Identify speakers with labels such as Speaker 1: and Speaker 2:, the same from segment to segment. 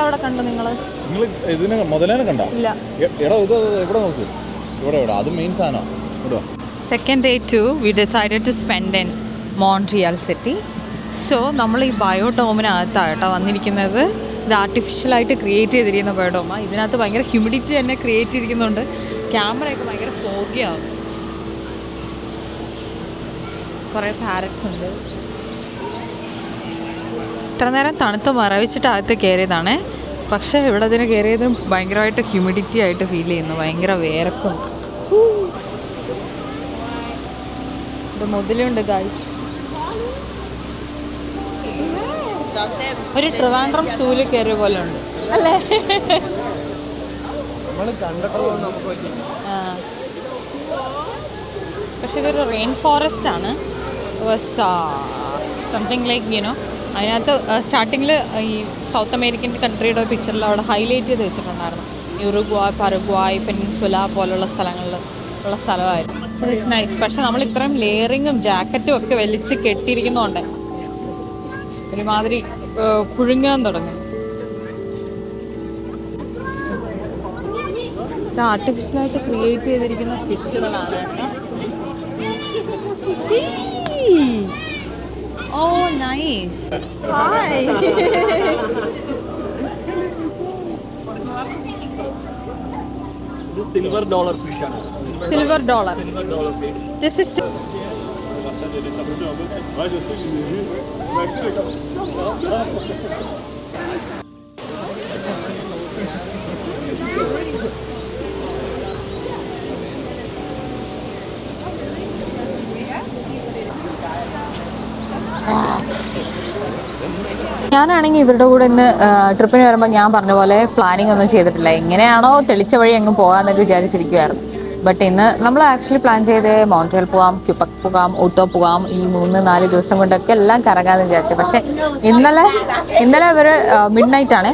Speaker 1: അവിടെ കണ്ടു നിങ്ങൾ
Speaker 2: ഇതിനെ മുതലേനെ കണ്ടോ? ഇല്ല. എടാ ഇത് ഇവിടെ നോക്ക്, ഇവിടെ അത് മെയിൻ സാധനം.
Speaker 1: Second day 2 we decided to spend in Montreal city. So നമ്മൾ ഈ ബയോഡോമിനകത്താണ് കേട്ടോ വന്നിരിക്കുന്നത്. ഇത് ആർട്ടിഫിഷ്യലായിട്ട് ക്രിയേറ്റ് ചെയ്തിരിക്കുന്ന ബയോഡോമ. ഇതിനകത്ത് ഭയങ്കര ഹ്യൂമിഡിറ്റി തന്നെ ക്രിയേറ്റ് ചെയ്തിരിക്കുന്നുണ്ട്. ക്യാമറയൊക്കെ ഭയങ്കര ഫോഗിയാവും. കുറേ പാരറ്റ്സ് ഉണ്ട്. ഇത്ര നേരം തണുത്ത് മറവിച്ചിട്ട് അകത്ത് കയറിയതാണ്. പക്ഷേ ഇവിടെ അതിന് കയറിയത് ഭയങ്കരമായിട്ട് ഹ്യൂമിഡിറ്റി ആയിട്ട് ഫീൽ ചെയ്യുന്നു. ഭയങ്കര വേർക്കും. ഇത് മുതലുണ്ട് ഗായ്സ്. ഒരു ട്രിവാൻഡ്രം സൂല് കയറിയ പോലെ ഉണ്ട് അല്ലേ? പക്ഷെ ഇതൊരു റെയിൻ ഫോറസ്റ്റ് ആണ്. സംതിങ് ലൈക്ക് യുനോ അതിനകത്ത് സ്റ്റാർട്ടിങ്ങിൽ ഈ സൗത്ത് അമേരിക്കൻ കൺട്രിയുടെ പിക്ചറിൽ അവിടെ ഹൈലൈറ്റ് ചെയ്ത് വെച്ചിട്ടുണ്ടായിരുന്നു. യുറുഗ്വായ്, പറുഗ്വായ്, പെനിൻസുല പോലുള്ള സ്ഥലങ്ങളിൽ ഉള്ള സ്ഥലമായിരുന്നു. It's nice. പക്ഷെ നമ്മൾ ഇത്രയും ലെയറിങ്ങും ജാക്കറ്റും ഒക്കെ വലിച്ച് കെട്ടിയിരിക്കുന്നതുകൊണ്ട് ഒരുമാതിരി പുഴുങ്ങാൻ തുടങ്ങും. ഇത് ആർട്ടിഫിഷ്യലായിട്ട് ക്രിയേറ്റ് ചെയ്തിരിക്കുന്ന ഫിഷുകളാണ്. Oh, nice. Hi.
Speaker 2: Silver dollar fish ആണ്.
Speaker 1: Silver dollar. This is ഞാനാണെങ്കിൽ ഇവരുടെ കൂടെ ഇന്ന് ട്രിപ്പിന് വരുമ്പോൾ ഞാൻ പറഞ്ഞ പോലെ പ്ലാനിങ് ഒന്നും ചെയ്തിട്ടില്ല. എങ്ങനെയാണോ തെളിച്ച വഴി അങ്ങ് പോകാമെന്നൊക്കെ വിചാരിച്ചിരിക്കുമായിരുന്നു. ബട്ട് ഇന്ന് നമ്മൾ ആക്ച്വലി പ്ലാൻ ചെയ്ത് മോൺട്രിയൽ പോകാം, ക്യൂബക് പോകാം, ഊട്ടോ പോകാം, ഈ 3-4 ദിവസം കൊണ്ടൊക്കെ എല്ലാം കറങ്ങാമെന്ന് വിചാരിച്ചു. പക്ഷേ ഇന്നലെ ഇവർ മിഡ് നൈറ്റാണ്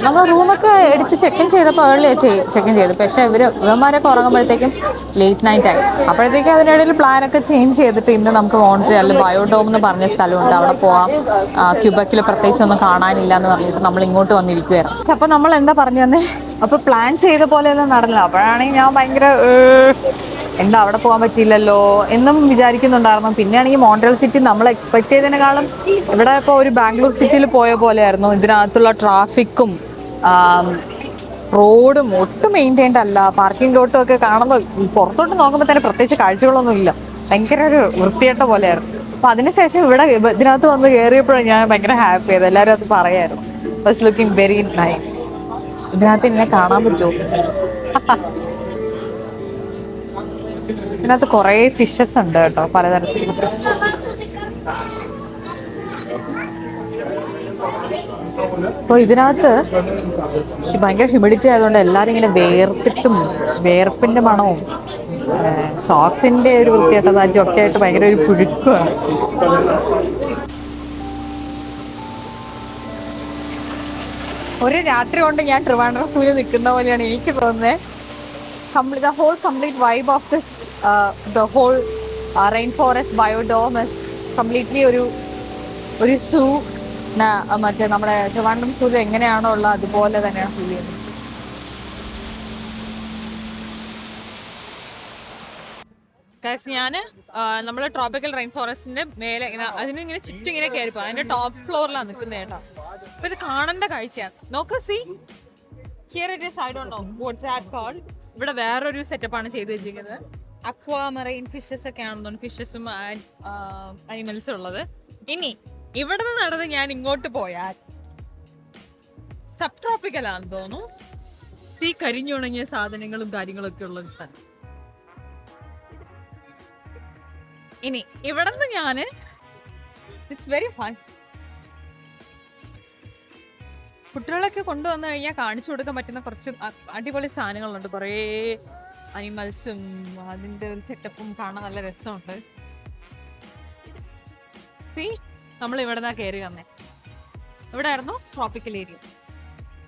Speaker 1: നമ്മൾ റൂമൊക്കെ എടുത്ത് ചെക്ക് ഇൻ ചെയ്തപ്പോൾ ഏർലി ചെക്ക് ഇൻ ചെയ്തു. പക്ഷേ ഇവന്മാരൊക്കെ ഉറങ്ങുമ്പോഴത്തേക്കും ലേറ്റ് നൈറ്റ് ആയി. അപ്പോഴത്തേക്കും അതിനിടയിൽ പ്ലാനൊക്കെ ചേഞ്ച് ചെയ്തിട്ട് ഇന്ന് നമുക്ക് മോൺട്രിയലിൽ ബയോഡോം എന്ന് പറഞ്ഞ സ്ഥലമുണ്ട്, അവിടെ പോകാം. ക്യൂബക്കിൽ പ്രത്യേകിച്ചൊന്നും കാണാനില്ല എന്ന് പറഞ്ഞിട്ട് നമ്മൾ ഇങ്ങോട്ട് വന്നിരിക്കുകയായിരുന്നു. അപ്പോൾ നമ്മൾ എന്താ പറഞ്ഞു തന്നെ, അപ്പോൾ പ്ലാൻ ചെയ്ത പോലെ ഒന്നും നടന്നില്ല. അപ്പോഴാണെങ്കിൽ ഞാൻ ഭയങ്കര എന്താ അവിടെ പോകാൻ പറ്റിയില്ലല്ലോ എന്നും വിചാരിക്കുന്നുണ്ടായിരുന്നു. പിന്നെയാണെങ്കിൽ മോൺട്രിയൽ സിറ്റി നമ്മൾ എക്സ്പെക്ട് ചെയ്തതിനേക്കാളും ഇവിടെ ഇപ്പോൾ ഒരു ബാംഗ്ലൂർ സിറ്റിയിൽ പോയ പോലെയായിരുന്നു. ഇതിനകത്തുള്ള ട്രാഫിക്കും റോഡും ഒട്ടും മെയിൻറ്റൈൻഡ് അല്ല. പാർക്കിംഗ് ലോട്ടും ഒക്കെ കാണുമ്പോൾ പുറത്തോട്ട് നോക്കുമ്പോൾ തന്നെ പ്രത്യേകിച്ച് കാഴ്ചകളൊന്നും ഇല്ല. ഭയങ്കര ഒരു വൃത്തികെട്ട പോലെയായിരുന്നു. അപ്പോൾ അതിനുശേഷം ഇതിനകത്ത് വന്ന് കയറിയപ്പോഴാണ് ഞാൻ ഭയങ്കര ഹാപ്പി ആയത്. എല്ലാവരും അത് പറയായിരുന്നു. Was looking very nice. ഇതിനകത്ത് എന്നെ കാണാൻ പറ്റുമോ? ഇതിനകത്ത് കുറേ ഫിഷസ് ഉണ്ട് കേട്ടോ, പലതരത്തിലുള്ള ഫിഷ്. അപ്പോൾ ഇതിനകത്ത് ഭയങ്കര ഹ്യൂമിഡിറ്റി ആയതുകൊണ്ട് എല്ലാവരും ഇങ്ങനെ വേർപ്പിൻ്റെ മണവും സോക്സിൻ്റെ ഒരു വൃത്തിയായിട്ട കാറ്റും ഒക്കെ ആയിട്ട് ഭയങ്കര ഒരു പുഴുക്കുമാണ്. ഒരു രാത്രി കൊണ്ട് ഞാൻ ട്രിവാൻഡ്രം സൂര്യ നിൽക്കുന്ന പോലെയാണ് എനിക്ക് തോന്നുന്നത്. The whole complete vibe of the whole rain forest biodome completely ഒരു സൂ. മറ്റേ നമ്മുടെ ട്രിവാൻഡ്രം സൂര്യ എങ്ങനെയാണോ ഉള്ളത് അതുപോലെ തന്നെയാണ് ഫീൽ ചെയ്യുന്നത്. ഞാൻ നമ്മുടെ ട്രോപ്പിക്കൽ റെയിൻ ഫോറസ്റ്റിന്റെ മേലെ അതിനിങ്ങനെ ചുറ്റും ഇങ്ങനെ കയറിപ്പോ അതിന്റെ ടോപ്പ് ഫ്ലോറിലാണ് നിൽക്കുന്നത് കേട്ടോ. അപ്പൊ ഇത് കാണേണ്ട കാഴ്ചയാണ്. നോക്ക്, see here it is. I don't know what's that called. ഇവിടെ വേറൊരു സെറ്റപ്പാണ് ചെയ്ത് വെച്ചിരിക്കുന്നത്. അക്വാ മറൈൻ ഫിഷസ് ഒക്കെ ആണെന്നുണ്ട്, ഫിഷസും അനിമൽസും ഉള്ളത്. ഇനി ഇവിടുന്ന് നടന്ന് ഞാൻ ഇങ്ങോട്ട് പോയാൽ സബ് ട്രോപ്പിക്കൽ ആണെന്ന് തോന്നുന്നു. സീ കരിഞ്ഞുണങ്ങിയ സാധനങ്ങളും കാര്യങ്ങളും ഒക്കെ ഉള്ള ഒരു സ്ഥലം. ഇനി ഇവിടുന്ന് ഞാന് ഇറ്റ്സ് വെരി ഫൺ. കുട്ടികളൊക്കെ കൊണ്ടുവന്നു കഴിഞ്ഞാൽ കാണിച്ചു കൊടുക്കാൻ പറ്റുന്ന കുറച്ച് അടിപൊളി സാധനങ്ങളുണ്ട്. കുറേ അനിമൽസും അതിന്റെ ഒരു സെറ്റപ്പും കാണാൻ നല്ല രസമുണ്ട്. സി നമ്മൾ ഇവിടെ നിന്നാ കയറി വന്നേ. ഇവിടെ ആയിരുന്നു ട്രോപ്പിക്കൽ ഏരിയ.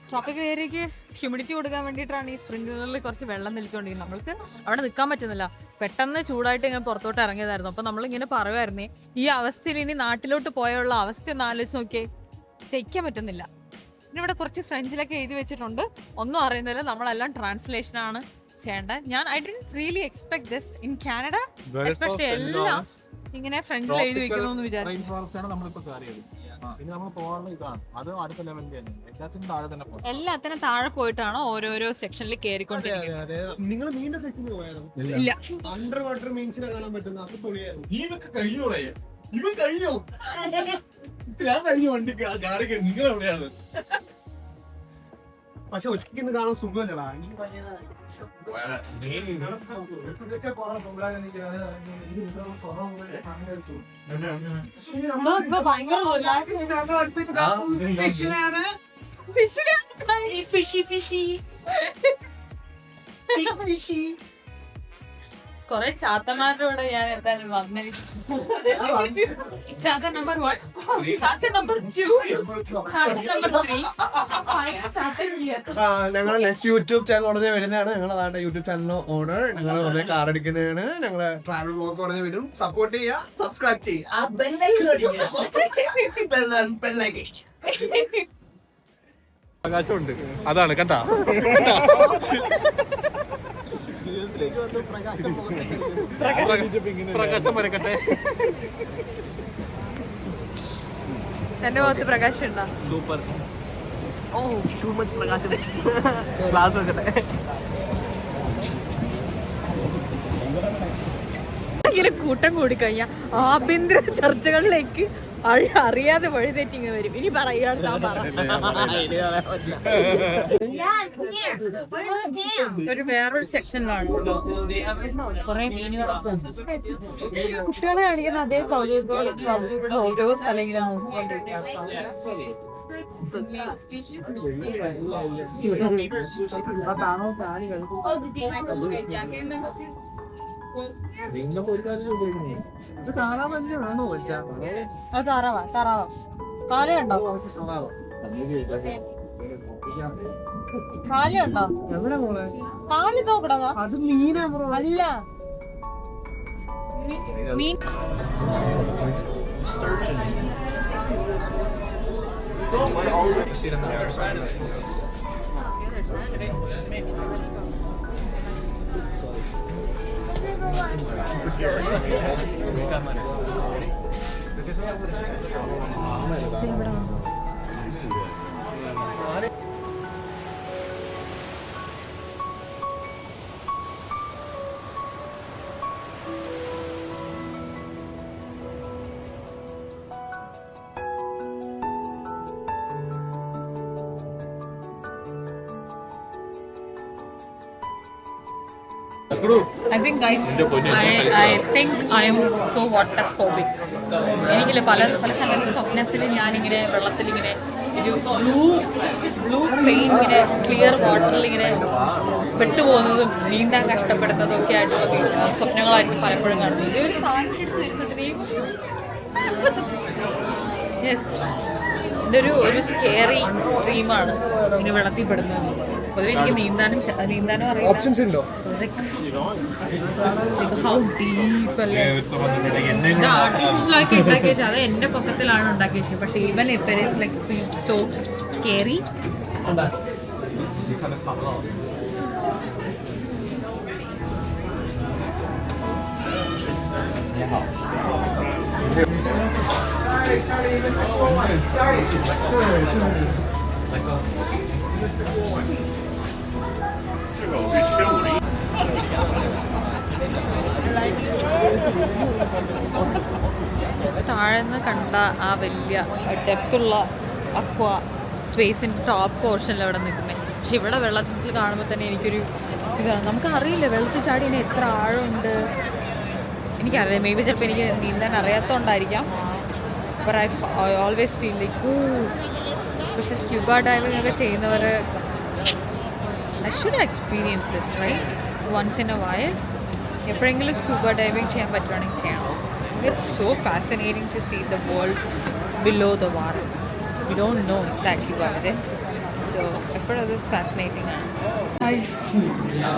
Speaker 1: ട്രോപ്പിക്കൽ ഏരിയക്ക് ഹ്യൂമിഡിറ്റി കൊടുക്കാൻ വേണ്ടിയിട്ടാണ് ഈ സ്പ്രിംഗ്ലറിൽ കുറച്ച് വെള്ളം നിൽച്ചുകൊണ്ടിരിക്കുന്നത്. നമ്മൾക്ക് അവിടെ നിൽക്കാൻ പറ്റുന്നില്ല. പെട്ടെന്ന് ചൂടായിട്ട് ഇങ്ങനെ പുറത്തോട്ട് ഇറങ്ങിയതായിരുന്നു. അപ്പോൾ നമ്മളിങ്ങനെ പറയുമായിരുന്നേ, ഈ അവസ്ഥയിൽ ഇനി നാട്ടിലോട്ട് പോയുള്ള അവസ്ഥ ഒന്ന് ആലോചിച്ച് നോക്കിയേ, ചെയ്യിക്കാൻ പറ്റുന്നില്ല. പിന്നെ ഇവിടെ കുറച്ച് ഫ്രഞ്ചിലൊക്കെ എഴുതി വെച്ചിട്ടുണ്ട്, ഒന്നും അറിയുന്നില്ല. നമ്മളെല്ലാം ട്രാൻസ്ലേഷനാണ് ചെയ്യേണ്ടത്. ഞാൻ I didn't really expect this in Canada, especially എല്ലാം ഇങ്ങനെ ഫ്രഞ്ചിൽ എഴുതി വെക്കണമെന്ന് വിചാരിച്ചു. എല്ലാത്തിനും താഴെ പോയിട്ടാണ് ഓരോരോ സെക്ഷനിൽ കയറിക്കൊണ്ടിരിക്കുന്നത്.
Speaker 3: നിങ്ങൾ നീണ്ട സെക്ഷനിൽ പോയായിരുന്നു?
Speaker 1: ഇല്ല,
Speaker 3: അണ്ടർ വാട്ടർ മീൻസിനെ കാണാൻ പറ്റുന്ന അത് പൊളിയായിരുന്നു.
Speaker 2: ഇവൻ കഴിഞ്ഞോ? ഞാൻ കഴിഞ്ഞു വണ്ടി കാറിക്ക്. നിങ്ങൾ എവിടെയാണ്?
Speaker 3: പക്ഷെ ഒറ്റയ്ക്ക് കാണാൻ സുഖമല്ലടാ.
Speaker 1: കൊറേ ചാത്തന്മാരുടെ കൂടെ ഞാൻ എന്തായാലും വന്നേ. ചാത്ത നമ്പർ 1, ചാത്ത നമ്പർ 2, ചാത്ത നമ്പർ 3,
Speaker 3: ഞങ്ങൾ നെക്സ്റ്റ് യൂട്യൂബ് ചാനൽ ഉടനെ വരുന്നതാണ്. ഞങ്ങൾ അതാണ് യൂട്യൂബ് ചാനൽ ഓണർ. ഞങ്ങൾ ഉടനെ കാർ എടുക്കുന്നതാണ്. ഞങ്ങള് ട്രാവൽ ബ്ലോഗ് ഉടനെ വരും. സപ്പോർട്ട് ചെയ്യുക, സബ്സ്ക്രൈബ് ചെയ്യുക.
Speaker 2: പ്രകാശമുണ്ട്, അതാണ് കണ്ടാ. പ്രകാശം വരക്കട്ടെ.
Speaker 1: എന്റെ മുഖത്ത് പ്രകാശം ഉണ്ടോ?
Speaker 3: സൂപ്പർ. ഓ ടു മച്ച് പ്രകാശം. ഗ്ലാസ് വെക്കട്ടെ.
Speaker 1: ഇങ്ങനെ കൂട്ടം കൂടിക്കഴിഞ്ഞാൽ ആഭ്യന്തര ചർച്ചകളിലേക്ക് അറിയാതെ വഴിതെറ്റിങ്ങ് വരും. ഇനി പറയുകയാണ് താൻ പറ. ഒരു വേറൊരു സെക്ഷനിലാണ് കുറെ മീനുകളൊക്കെ കുട്ടികളെ കാണിക്കുന്ന അതേ ഓരോ സ്ഥലം ഇങ്ങനെ
Speaker 3: കാണാൻ തന്നെ വേണോ?
Speaker 1: താറാവാ താറാവാ കാലുണ്ടോ? കാലുണ്ടോ?
Speaker 3: എവിടെ പോണേ?
Speaker 1: കാല് നോക്കണതാ.
Speaker 3: അത് മീനാ ബ്രോ.
Speaker 1: അല്ല മീൻ. I think guys, I think I am so water phobic. എനിക്കില്ല പല പല സമയത്ത് സ്വപ്നത്തിൽ ഞാനിങ്ങനെ വെള്ളത്തിലിങ്ങനെ ഒരു ബ്ലൂ പ്ലെയിൻ ഇങ്ങനെ ക്ലിയർ വാട്ടറിൽ ഇങ്ങനെ പെട്ടുപോകുന്നതും നീന്താൻ കഷ്ടപ്പെടുന്നതും ഒക്കെ ആയിട്ടുള്ള സ്വപ്നങ്ങളായിരിക്കും പലപ്പോഴും കാണുന്നത്. ഒരു യെസ്, എൻ്റെ ഒരു സ്കേറി ഡ്രീമാണ് ഇങ്ങനെ വെള്ളത്തിൽ പെടുന്നത്. പൊതുവെ എനിക്ക് നീന്താനും അറിയാം.
Speaker 3: ഓപ്ഷൻസ് ഉണ്ടോ?
Speaker 1: ഹൗ ഡീപ്പ് അല്ലേ ആർട്ടിഫിഷ്യലാക്കി ഉണ്ടാക്കിയ അത് എന്റെ പൊക്കത്തിലാണ് ഉണ്ടാക്കിയ ശേഷം. പക്ഷെ even it is like so scary. താഴെന്ന് കണ്ട ആ വലിയ ഡെപ്തുള്ള അക്വ സ്പേസിൻ്റെ ടോപ്പ് പോർഷനിൽ അവിടെ നിൽക്കുന്നത്. പക്ഷെ ഇവിടെ വെള്ളത്തിൽ കാണുമ്പോൾ തന്നെ എനിക്കൊരു ഇതാണ്. നമുക്കറിയില്ല വെള്ളത്തിൽ ചാടി ഇനി എത്ര ആഴമുണ്ട്. എനിക്കറിയാം, മേ ബി ചിലപ്പോൾ എനിക്ക് നീന്താൻ അറിയാത്തതുകൊണ്ടായിരിക്കാം. But I always feel like പക്ഷെ സ്ക്യൂബ ഡൈവിംഗ് ഒക്കെ ചെയ്യുന്നവർ I should experience this right once in a while. എപ്പോഴെങ്കിലും സ്ക്യൂബ ഡൈവിംഗ് ചെയ്യാൻ പറ്റുവാണെങ്കിൽ ചെയ്യണം. It's so fascinating to see the world below the water. We don't know exactly what it is. So എപ്പോഴും അത് fascinating ആണ്.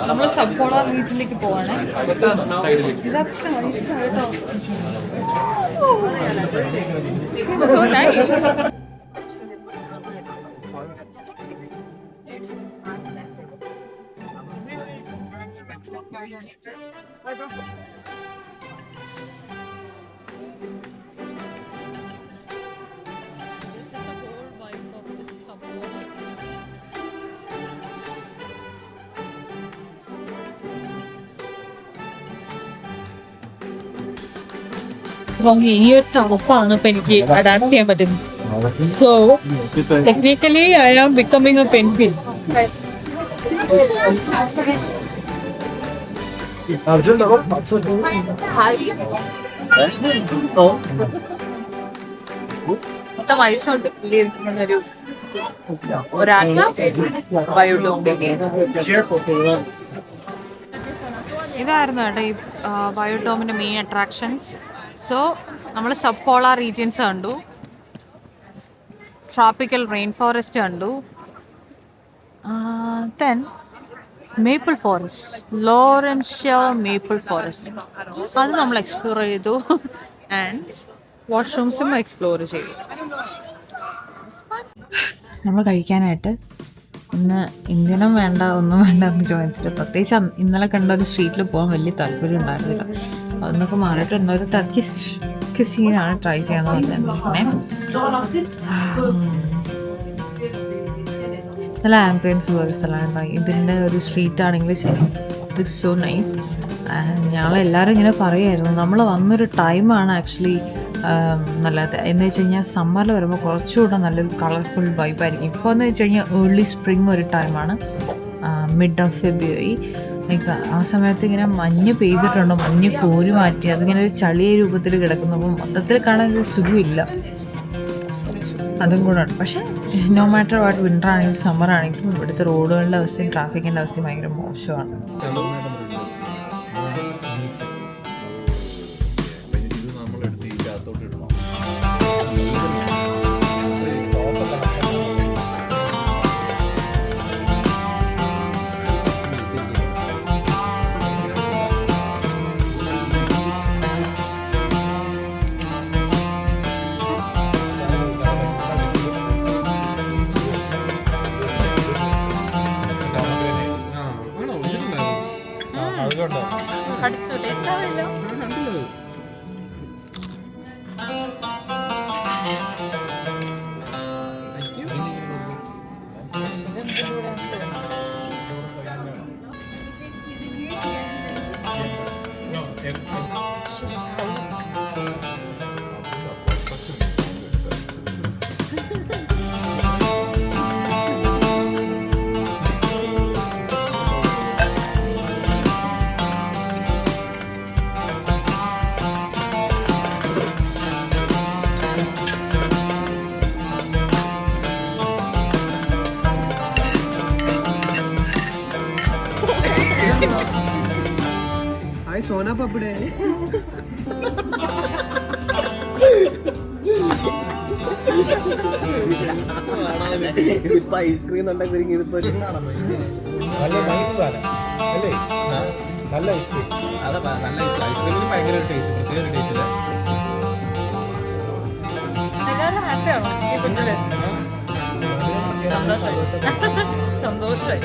Speaker 1: നമ്മൾ സബ് പോളാർ ബീച്ചിലേക്ക് പോവാണ്. ഇതൊക്കെ ഐസായിട്ടോ. So nice. അപ്പം ഈ ഒരു തണുപ്പാണ് ഇപ്പം എനിക്ക് അഡാപ്റ്റ് ചെയ്യാൻ പറ്റുന്നത്. So technically I am becoming a penguin. മൊത്തം ഐസുണ്ട് ഒരു ഇതായിരുന്നു കേട്ടോ ഈ ബയോഡോമിൻ്റെ മെയിൻ അട്രാക്ഷൻസ്. സോ നമ്മൾ സബ് പോളാർ റീജിയൻസ് കണ്ടു, ട്രോപ്പിക്കൽ റെയിൻ ഫോറസ്റ്റ് കണ്ടു, then maple forest, Laurentian maple forest അത് നമ്മൾ എക്സ്പ്ലോർ ചെയ്തു. ആൻഡ് വാഷ്റൂംസും എക്സ്പ്ലോർ ചെയ്തു. നമ്മൾ കഴിക്കാനായിട്ട് ഇന്ന് ഇന്ത്യനും വേണ്ട ഒന്നും വേണ്ട എന്ന് ചോദിച്ചിട്ട് പ്രത്യേകിച്ച് ഇന്നലെ കണ്ട ഒരു സ്ട്രീറ്റിൽ പോകാൻ വലിയ താല്പര്യം ഉണ്ടായിരുന്നില്ല. അതൊന്നൊക്കെ മാറിയിട്ട് എന്നൊരു ടർക്കിഷ് ക്യുസീനാണ് ട്രൈ ചെയ്യണമെന്ന് തന്നെ. നല്ല ആംബിയൻസ് ഉള്ള ഒരു സ്ഥലമാണ്. ഇതിൻ്റെ ഒരു സ്ട്രീറ്റ് ആണെങ്കിൽ ശരി, ഇറ്റ്സ് സോ നൈസ്. ഞങ്ങളെല്ലാവരും ഇങ്ങനെ പറയുമായിരുന്നു, നമ്മൾ വന്നൊരു ടൈമാണ് ആക്ച്വലി നല്ലത്. എന്ന് വെച്ച് കഴിഞ്ഞാൽ സമ്മറിൽ വരുമ്പോൾ കുറച്ചുകൂടെ നല്ലൊരു കളർഫുൾ വൈബായിരിക്കും. ഇപ്പോൾ എന്ന് വെച്ച് കഴിഞ്ഞാൽ ഏർലി സ്പ്രിങ് ഒരു ടൈമാണ്, മിഡ് ഓഫ് ഫെബ്രുവരി. ആ സമയത്ത് ഇങ്ങനെ മഞ്ഞ് പെയ്തിട്ടുണ്ടോ, മഞ്ഞ് കോരി മാറ്റി അതിങ്ങനെ ഒരു ചളിയ രൂപത്തിൽ കിടക്കുന്നപ്പോൾ മൊത്തത്തിൽ കാണാൻ ഒരു സുഖമില്ല. അതും കൂടെ ഉണ്ട്. പക്ഷേ നോ മാറ്റർ വാട്ട് വിൻ്റർ ആണെങ്കിലും സമ്മർ ആണെങ്കിലും ഇവിടുത്തെ റോഡുകളുടെ അവസ്ഥയും ട്രാഫിക്കിൻ്റെ അവസ്ഥയും ഭയങ്കര മോശമാണ്.
Speaker 3: हाय सोना पपड़े. ഇപ്പൊ ഐസ്ക്രീം ഉണ്ടാക്കി നല്ല നൈസ് ആണ് അല്ലേ? നല്ല ഐസ്ക്രീം. അതാ നല്ല ഐസ്ക്രീമിന് ഭയങ്കര ടേസ്റ്റ്, പ്രത്യേക ടേസ്റ്റ്.
Speaker 1: സന്തോഷമായി.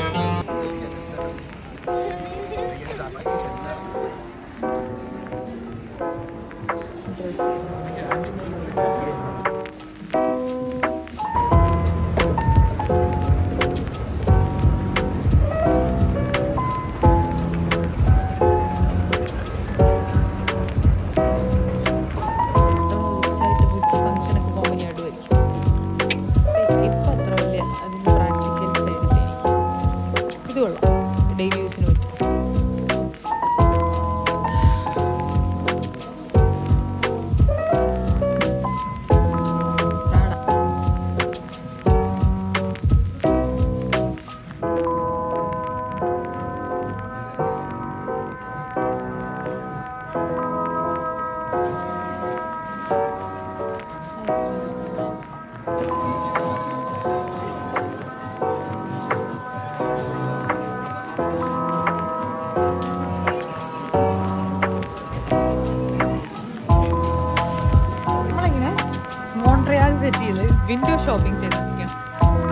Speaker 1: സിറ്റിയിൽ വിൻഡോ ഷോപ്പിംഗ് ചെയ്തിരിക്കാം.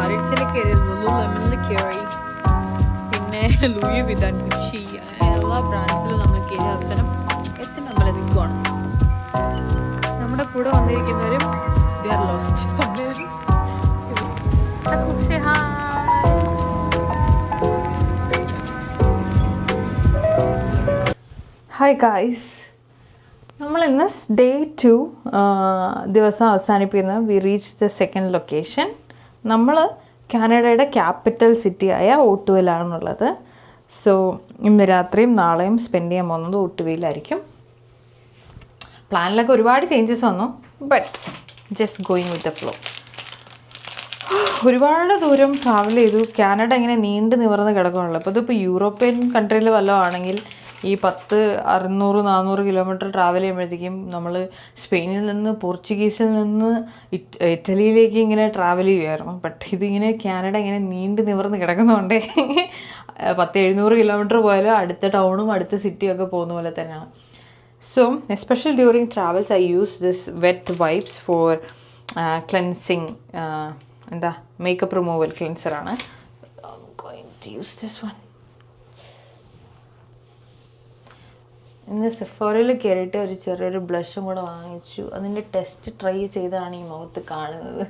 Speaker 1: അരിച്ചിൽ കയറി, ലുലുലെമണിൽ കയറി, പിന്നെ ലൂയി വിതാൻ, ഗുച്ചി, അങ്ങനെ എല്ലാ ബ്രാൻഡ്സിലും നമ്മൾ കയറി അവസാനം H&M നിൽക്കുവാണ്. നമ്മുടെ കൂടെ വന്നിരിക്കുന്നവരും they are lost somewhere. Say hi. Hi guys, നമ്മളിന്ന് ഡേ 2 ദിവസം അവസാനിപ്പിക്കുന്ന we reach the second location. നമ്മൾ കാനഡയുടെ ക്യാപിറ്റൽ സിറ്റിയായ ഓട്ടുവയിലാണുള്ളത്. സോ ഇന്ന് രാത്രിയും നാളെയും സ്പെൻഡ് ചെയ്യാൻ പോകുന്നത് ഓട്ടുവയിലായിരിക്കും. പ്ലാനിലൊക്കെ ഒരുപാട് ചേഞ്ചസ് വന്നു, but just going with the flow. ഒരുപാട് ദൂരം ട്രാവൽ ചെയ്തു. കാനഡ ഇങ്ങനെ നീണ്ടു നിവർന്ന് കിടക്കുകയാണല്ലോ. അപ്പോൾ ഇതിപ്പോൾ യൂറോപ്യൻ കൺട്രിയിൽ വല്ലതും ആണെങ്കിൽ ഈ 600-400 കിലോമീറ്റർ ട്രാവൽ ചെയ്യുമ്പോഴത്തേക്കും നമ്മൾ സ്പെയിനിൽ നിന്ന് പോർച്ചുഗീസിൽ നിന്ന് ഇറ്റലിയിലേക്ക് ഇങ്ങനെ ട്രാവൽ ചെയ്യുമായിരുന്നു. ബട്ട് ഇതിങ്ങനെ കാനഡ ഇങ്ങനെ നീണ്ടു നിവർന്ന് കിടക്കുന്നതുകൊണ്ടേ 700 കിലോമീറ്റർ പോയാലും അടുത്ത ടൗണും അടുത്ത സിറ്റിയും ഒക്കെ പോകുന്ന പോലെ തന്നെയാണ്. So, especially during travels, I use this wet wipes for cleansing, makeup removal cleanser ആണ്. I'm going to use this one. ഇന്ന് സെഫോറയിൽ കയറിയിട്ട് ഒരു ചെറിയൊരു ബ്ലഷും കൂടെ വാങ്ങിച്ചു. അതിൻ്റെ ടെസ്റ്റ് ട്രൈ ചെയ്താണ് ഈ മുഖത്ത് കാണുന്നത്.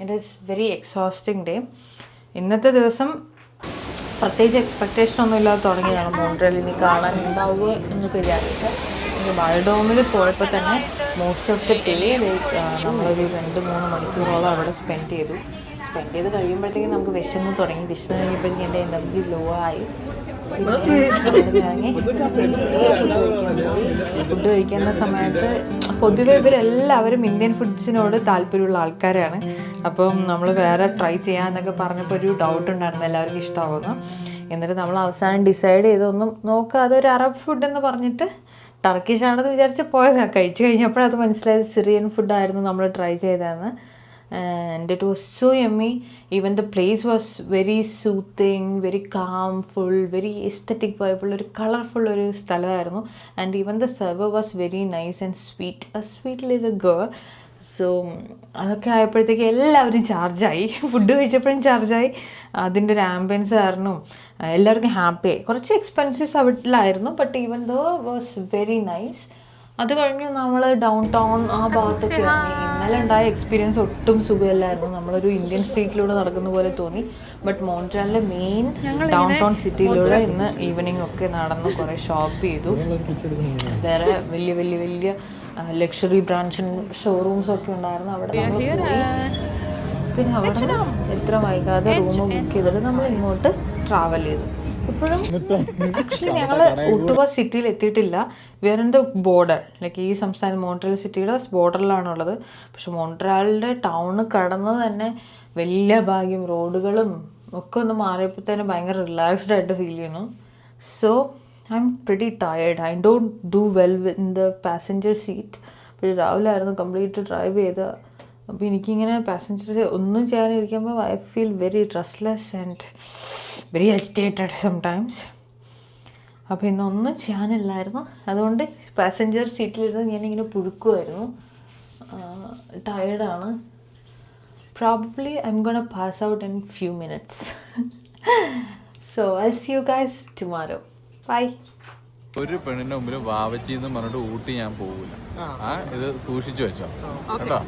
Speaker 1: It is very exhausting day. ഇന്നത്തെ ദിവസം പ്രത്യേകിച്ച് എക്സ്പെക്റ്റേഷൻ ഒന്നും ഇല്ലാതെ തുടങ്ങിയതാണ് മോൺട്രിയൽ ഇനി കാണാൻ ഉണ്ടാവുക എന്നൊക്കെ വിചാരിച്ചിട്ട്. എനിക്ക് ബയോഡോമിൽ പോയപ്പോൾ തന്നെ മോസ്റ്റ് ഓഫ് ദ ഡേ നമ്മളൊരു 2-3 മണിക്കൂറോളം അവിടെ സ്പെൻഡ് ചെയ്ത് കഴിയുമ്പോഴത്തേക്കും നമുക്ക് വിശന്ന് കഴിയുമ്പോഴത്തേക്കും എൻ്റെ എനർജി ലോ ആയി. ഫുഡ് കഴിക്കുന്ന സമയത്ത് പൊതുവെ ഇവരെല്ലാവരും ഇന്ത്യൻ ഫുഡ്സിനോട് താല്പര്യമുള്ള ആൾക്കാരാണ്. അപ്പം നമ്മൾ വേറെ ട്രൈ ചെയ്യാമെന്നൊക്കെ പറഞ്ഞപ്പോൾ ഒരു ഡൗട്ട് ഉണ്ടായിരുന്നു എല്ലാവർക്കും ഇഷ്ടമാവുന്നു. എന്നിട്ട് നമ്മൾ അവസാനം ഡിസൈഡ് ചെയ്തൊന്നും നോക്കാതെ ഒരു അറബ് ഫുഡ് എന്ന് പറഞ്ഞിട്ട് ടർക്കിഷ് ആണെന്ന് വിചാരിച്ച് കഴിച്ചു കഴിഞ്ഞപ്പോഴത് മനസ്സിലായത് സിറിയൻ ഫുഡായിരുന്നു നമ്മൾ ട്രൈ ചെയ്തതെന്ന്. And it was so yummy. Even the place was very soothing, very calmful, very aesthetic vibe, ഒരു കളർഫുൾ ഒരു സ്ഥലമായിരുന്നു. And even the server was very nice and sweet, A sweet little girl. So അതൊക്കെ ആയപ്പോഴത്തേക്ക് എല്ലാവരും ചാർജായി. Food കഴിച്ചപ്പോഴും ചാർജായി. അതിൻ്റെ ഒരു ambience കാരണം എല്ലാവർക്കും ഹാപ്പിയായി. കുറച്ച് എക്സ്പെൻസീവ്സ് അവിടെയായിരുന്നു, but even though was very nice. അത് കഴിഞ്ഞ് നമ്മൾ ഡൗൺ ടൗൺ ആ ഭാഗത്തൊക്കെ ഇറങ്ങി. ഇന്നലെ ഉണ്ടായ എക്സ്പീരിയൻസ് ഒട്ടും സുഖമല്ലായിരുന്നു. നമ്മളൊരു ഇന്ത്യൻ സ്ട്രീറ്റിലൂടെ നടക്കുന്ന പോലെ തോന്നി. ബട്ട് മോൺട്രിയലിലെ മെയിൻ ഡൗൺ ടൗൺ സിറ്റിയിലൂടെ ഇന്ന് ഈവനിങ് ഒക്കെ നടന്ന് കുറേ ഷോപ്പ് ചെയ്തു. വേറെ വലിയ ലക്ഷറി ബ്രാൻഡ് ഷോറൂംസ് ഒക്കെ ഉണ്ടായിരുന്നു. അവിടെ നമ്മൾ പോയി. പിന്നെ അവിടെ എത്ര വൈകാതെ റൂം ബുക്ക് ചെയ്തിട്ട് നമ്മൾ ഇങ്ങോട്ട് ട്രാവൽ ചെയ്തു. ഇപ്പോഴും ആക്ച്വലി ഞങ്ങൾ ഒട്ടുവ സിറ്റിയിൽ എത്തിയിട്ടില്ല. We are in the border, like ഈ സംസ്ഥാനം മോൺട്രിയൽ സിറ്റിയുടെ ബോർഡറിലാണുള്ളത്. പക്ഷെ മോൺട്രിയലിൻ്റെ ടൗണ് കടന്നത് തന്നെ വലിയ ഭാഗ്യം. റോഡുകളും ഒക്കെ ഒന്ന് മാറിയപ്പോൾ തന്നെ ഭയങ്കര റിലാക്സ്ഡ് ആയിട്ട് ഫീൽ ചെയ്യുന്നു. So I M pretty tired. I don't do well in the passenger seat. പക്ഷേ രാവിലെ ആയിരുന്നു കംപ്ലീറ്റ് ഡ്രൈവ് ചെയ്ത്. അപ്പോൾ എനിക്കിങ്ങനെ പാസഞ്ചർ ഒന്നും ചെയ്യാനിരിക്കുമ്പോൾ I feel very restless and very agitated sometimes. അപ്പോൾ ഇന്നൊന്നും ചെയ്യാനില്ലായിരുന്നു. അതുകൊണ്ട് പാസഞ്ചർ സീറ്റിലിരുന്ന് ഞാനിങ്ങനെ പുഴുക്കുമായിരുന്നു. ടയേർഡാണ്. Probably I am gonna pass out in few minutes. So I see you guys tomorrow. Bye.
Speaker 2: ഒരു പെണ്ണിന്റെ മുമ്പിൽ വാവച്ചിന്ന് പറഞ്ഞിട്ട് ഊട്ടി ഞാൻ പോകില്ല. ഇത് സൂക്ഷിച്ചു വെച്ചോ കേട്ടോ.